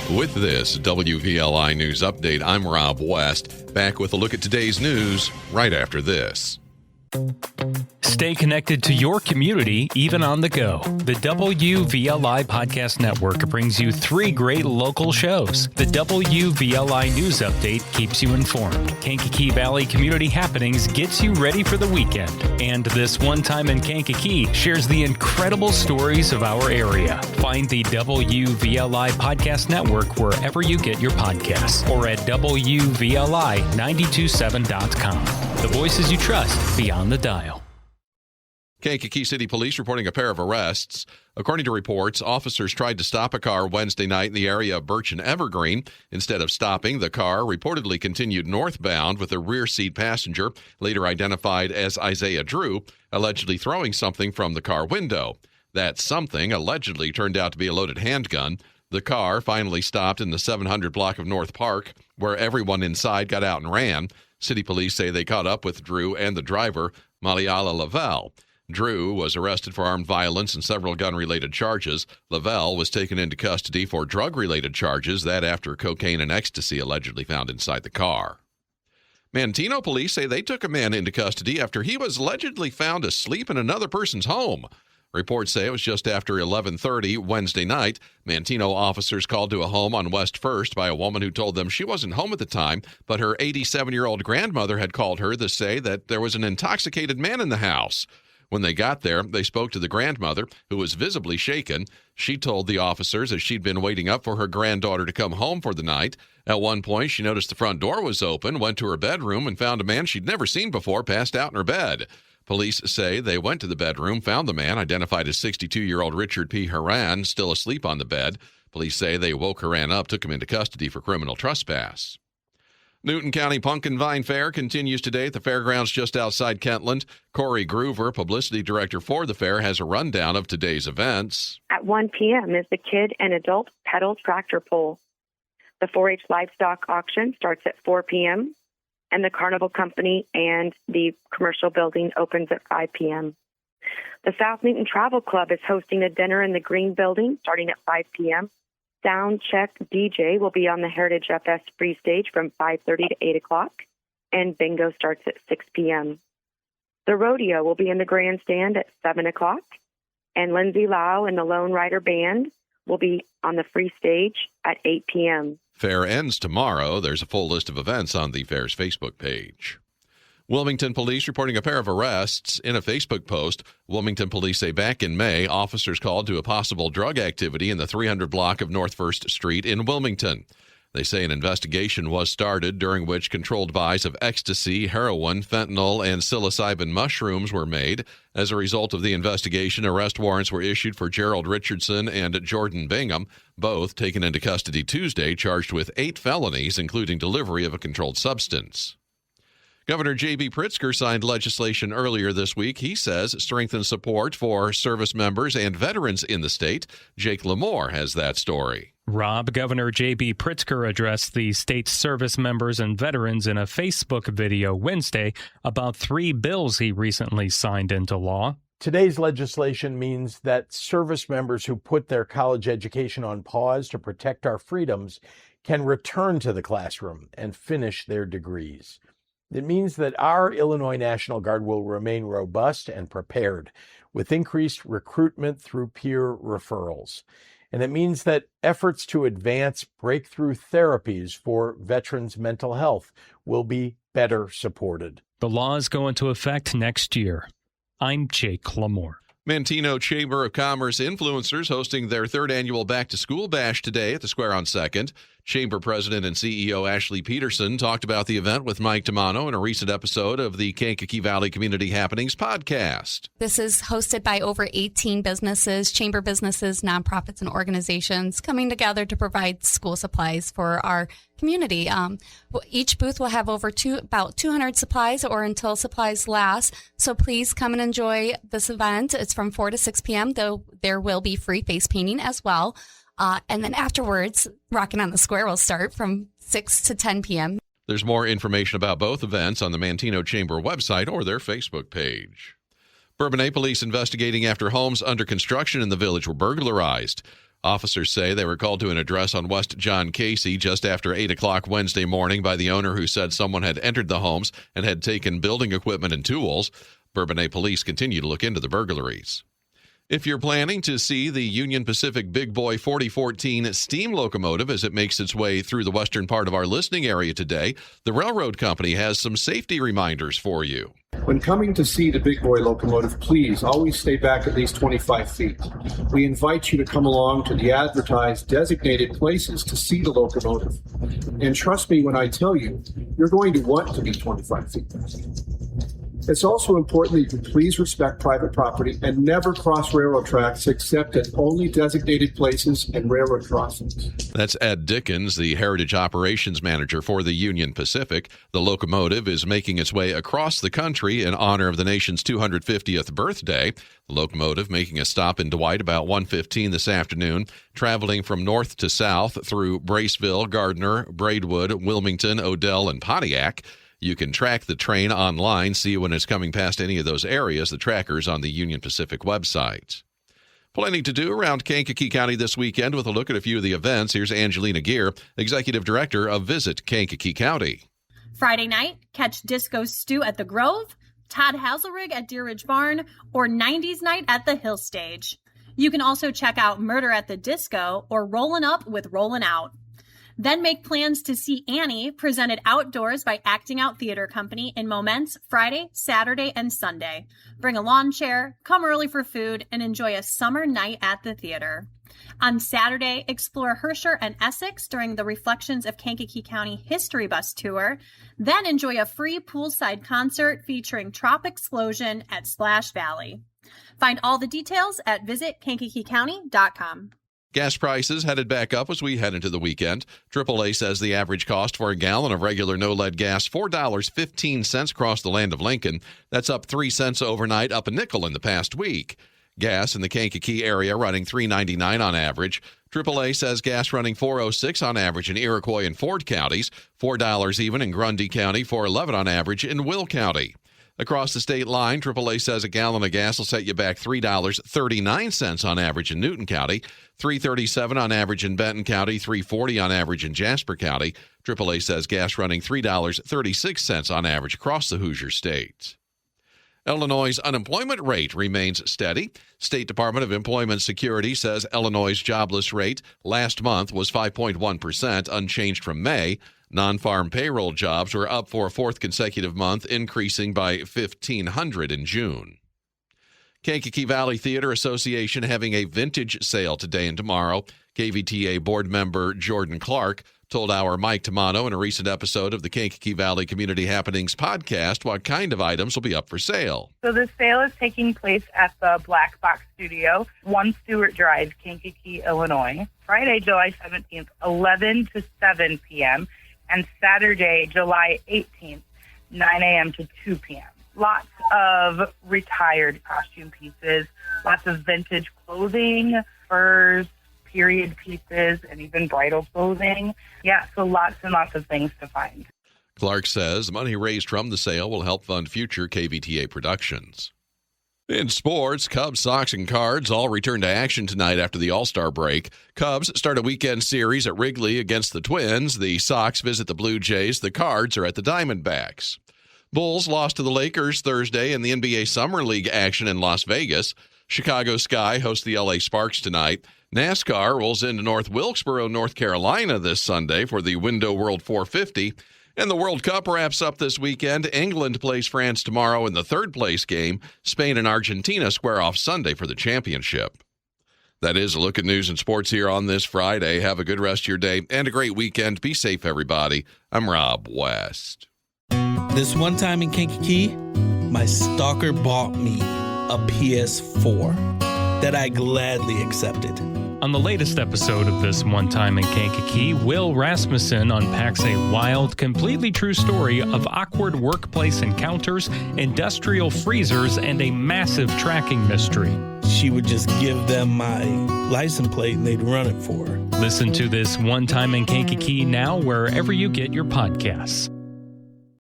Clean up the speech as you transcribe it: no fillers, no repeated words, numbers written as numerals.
With this WVLI News Update, I'm Rob West, back with a look at today's news right after this. Stay connected to your community, even on the go. The WVLI Podcast Network brings you 3 great local shows. The WVLI News Update keeps you informed. Kankakee Valley Community Happenings gets you ready for the weekend. And This One Time in Kankakee shares the incredible stories of our area. Find the WVLI Podcast Network wherever you get your podcasts or at WVLI927.com. The voices you trust beyond the dial. Kankakee City Police reporting a pair of arrests. According to reports, officers tried to stop a car Wednesday night in the area of Birch and Evergreen. Instead of stopping, the car reportedly continued northbound with a rear seat passenger, later identified as Isaiah Drew, allegedly throwing something from the car window. That something allegedly turned out to be a loaded handgun. The car finally stopped in the 700 block of North Park, where everyone inside got out and ran. City police say they caught up with Drew and the driver, Maliala Lavelle. Drew was arrested for armed violence and several gun-related charges. Lavelle was taken into custody for drug-related charges, that after cocaine and ecstasy allegedly found inside the car. Manteno police say they took a man into custody after he was allegedly found asleep in another person's home. Reports say it was just after 11:30 Wednesday night. Manteno officers called to a home on West First by a woman who told them she wasn't home at the time, but her 87-year-old grandmother had called her to say that there was an intoxicated man in the house. When they got there, they spoke to the grandmother, who was visibly shaken. She told the officers that she'd been waiting up for her granddaughter to come home for the night. At one point, she noticed the front door was open, went to her bedroom, and found a man she'd never seen before passed out in her bed. Police say they went to the bedroom, found the man, identified as 62-year-old Richard P. Haran, still asleep on the bed. Police say they woke Haran up, took him into custody for criminal trespass. Newton County Pumpkin Vine Fair continues today at the fairgrounds just outside Kentland. Corey Groover, publicity director for the fair, has a rundown of today's events. At 1 p.m. is the kid and adult pedal tractor pull. The 4-H livestock auction starts at 4 p.m., and the carnival company and the commercial building opens at 5 p.m. The South Newton Travel Club is hosting a dinner in the Green Building starting at 5 p.m. Sound Check DJ will be on the Heritage FS free stage from 5:30 to 8 o'clock, and bingo starts at 6 p.m. The rodeo will be in the grandstand at 7 o'clock, and Lindsay Lau and the Lone Rider Band will be on the free stage at 8 p.m. Fair ends tomorrow. There's a full list of events on the fair's Facebook page. Wilmington police reporting a pair of arrests. In a Facebook post, Wilmington police say back in May, officers called to a possible drug activity in the 300 block of North 1st Street in Wilmington. They say an investigation was started during which controlled buys of ecstasy, heroin, fentanyl, and psilocybin mushrooms were made. As a result of the investigation, arrest warrants were issued for Gerald Richardson and Jordan Bingham, both taken into custody Tuesday, charged with 8 felonies, including delivery of a controlled substance. Governor J.B. Pritzker signed legislation earlier this week. He says strengthens support for service members and veterans in the state. Jake Lamore has that story. Rob, Governor J.B. Pritzker addressed the state's service members and veterans in a Facebook video Wednesday about 3 bills he recently signed into law. Today's legislation means that service members who put their college education on pause to protect our freedoms can return to the classroom and finish their degrees. It means that our Illinois National Guard will remain robust and prepared, with increased recruitment through peer referrals. And it means that efforts to advance breakthrough therapies for veterans' mental health will be better supported. The laws go into effect next year. I'm Jake Lamore. Manteno Chamber of Commerce influencers hosting their 3rd annual back-to-school bash today at the Square on 2nd. Chamber President and CEO Ashley Peterson talked about the event with Mike Tamano in a recent episode of the Kankakee Valley Community Happenings podcast. This is hosted by over 18 businesses, chamber businesses, nonprofits, and organizations coming together to provide school supplies for our community. Each booth will have about 200 supplies or until supplies last. So please come and enjoy this event. It's from 4 to 6 p.m., though there will be free face painting as well. And then afterwards, Rockin' on the Square will start from 6 to 10 p.m. There's more information about both events on the Manteno Chamber website or their Facebook page. Bourbonnais police investigating after homes under construction in the village were burglarized. Officers say they were called to an address on West John Casey just after 8 o'clock Wednesday morning by the owner who said someone had entered the homes and had taken building equipment and tools. Bourbonnais police continue to look into the burglaries. If you're planning to see the Union Pacific Big Boy 4014 steam locomotive as it makes its way through the western part of our listening area today, the railroad company has some safety reminders for you. When coming to see the Big Boy locomotive, please always stay back at least 25 feet. We invite you to come along to the advertised designated places to see the locomotive. And trust me when I tell you, you're going to want to be 25 feet back. It's also important that you please respect private property and never cross railroad tracks except at only designated places and railroad crossings. That's Ed Dickens, the Heritage Operations Manager for the Union Pacific. The locomotive is making its way across the country in honor of the nation's 250th birthday. The locomotive making a stop in Dwight about 1:15 this afternoon, traveling from north to south through Braceville, Gardner, Braidwood, Wilmington, Odell, and Pontiac. You can track the train online, see when it's coming past any of those areas. The tracker's on the Union Pacific website. Plenty to do around Kankakee County this weekend with a look at a few of the events. Here's Angelina Gear, Executive Director of Visit Kankakee County. Friday night, catch Disco Stew at the Grove, Todd Hazelrig at Deer Ridge Barn, or 90s Night at the Hill Stage. You can also check out Murder at the Disco or Rollin' Up with Rollin' Out. Then make plans to see Annie, presented outdoors by Acting Out Theater Company in Moments Friday, Saturday, and Sunday. Bring a lawn chair, come early for food, and enjoy a summer night at the theater. On Saturday, explore Herscher and Essex during the Reflections of Kankakee County History Bus Tour. Then enjoy a free poolside concert featuring Trop Explosion at Splash Valley. Find all the details at visitkankakeecounty.com. Gas prices headed back up as we head into the weekend. AAA says the average cost for a gallon of regular no-lead gas, $4.15 across the land of Lincoln. That's up 3 cents overnight, up a nickel in the past week. Gas in the Kankakee area running $3.99 on average. AAA says gas running $4.06 on average in Iroquois and Ford counties, $4 even in Grundy County, $4.11 on average in Will County. Across the state line, AAA says a gallon of gas will set you back $3.39 on average in Newton County, $3.37 on average in Benton County, $3.40 on average in Jasper County. AAA says gas running $3.36 on average across the Hoosier State. Illinois' unemployment rate remains steady. State Department of Employment Security says Illinois' jobless rate last month was 5.1%, unchanged from May. Non-farm payroll jobs were up for a fourth consecutive month, increasing by 1,500 in June. Kankakee Valley Theater Association having a vintage sale today and tomorrow. KVTA board member Jordan Clark told our Mike Tamano in a recent episode of the Kankakee Valley Community Happenings podcast what kind of items will be up for sale. So the sale is taking place at the Black Box Studio, 1 Stewart Drive, Kankakee, Illinois. Friday, July 17th, 11 to 7 p.m., and Saturday, July 18th, 9 a.m. to 2 p.m. Lots of retired costume pieces, lots of vintage clothing, furs, period pieces, and even bridal clothing. Yeah, so lots and lots of things to find. Clark says the money raised from the sale will help fund future KVTA productions. In sports, Cubs, Sox, and Cards all return to action tonight after the All-Star break. Cubs start a weekend series at Wrigley against the Twins. The Sox visit the Blue Jays. The Cards are at the Diamondbacks. Bulls lost to the Lakers Thursday in the NBA Summer League action in Las Vegas. Chicago Sky hosts the LA Sparks tonight. NASCAR rolls into North Wilkesboro, North Carolina this Sunday for the Window World 450. And the World Cup wraps up this weekend. England plays France tomorrow in the third-place game. Spain and Argentina square off Sunday for the championship. That is a look at news and sports here on this Friday. Have a good rest of your day and a great weekend. Be safe, everybody. I'm Rob West. This one time in Kankakee, my stalker bought me a PS4 that I gladly accepted. On the latest episode of This One Time in Kankakee, Will Rasmussen unpacks a wild, completely true story of awkward workplace encounters, industrial freezers, and a massive tracking mystery. She would just give them my license plate and they'd run it for her. Listen to This One Time in Kankakee now wherever you get your podcasts.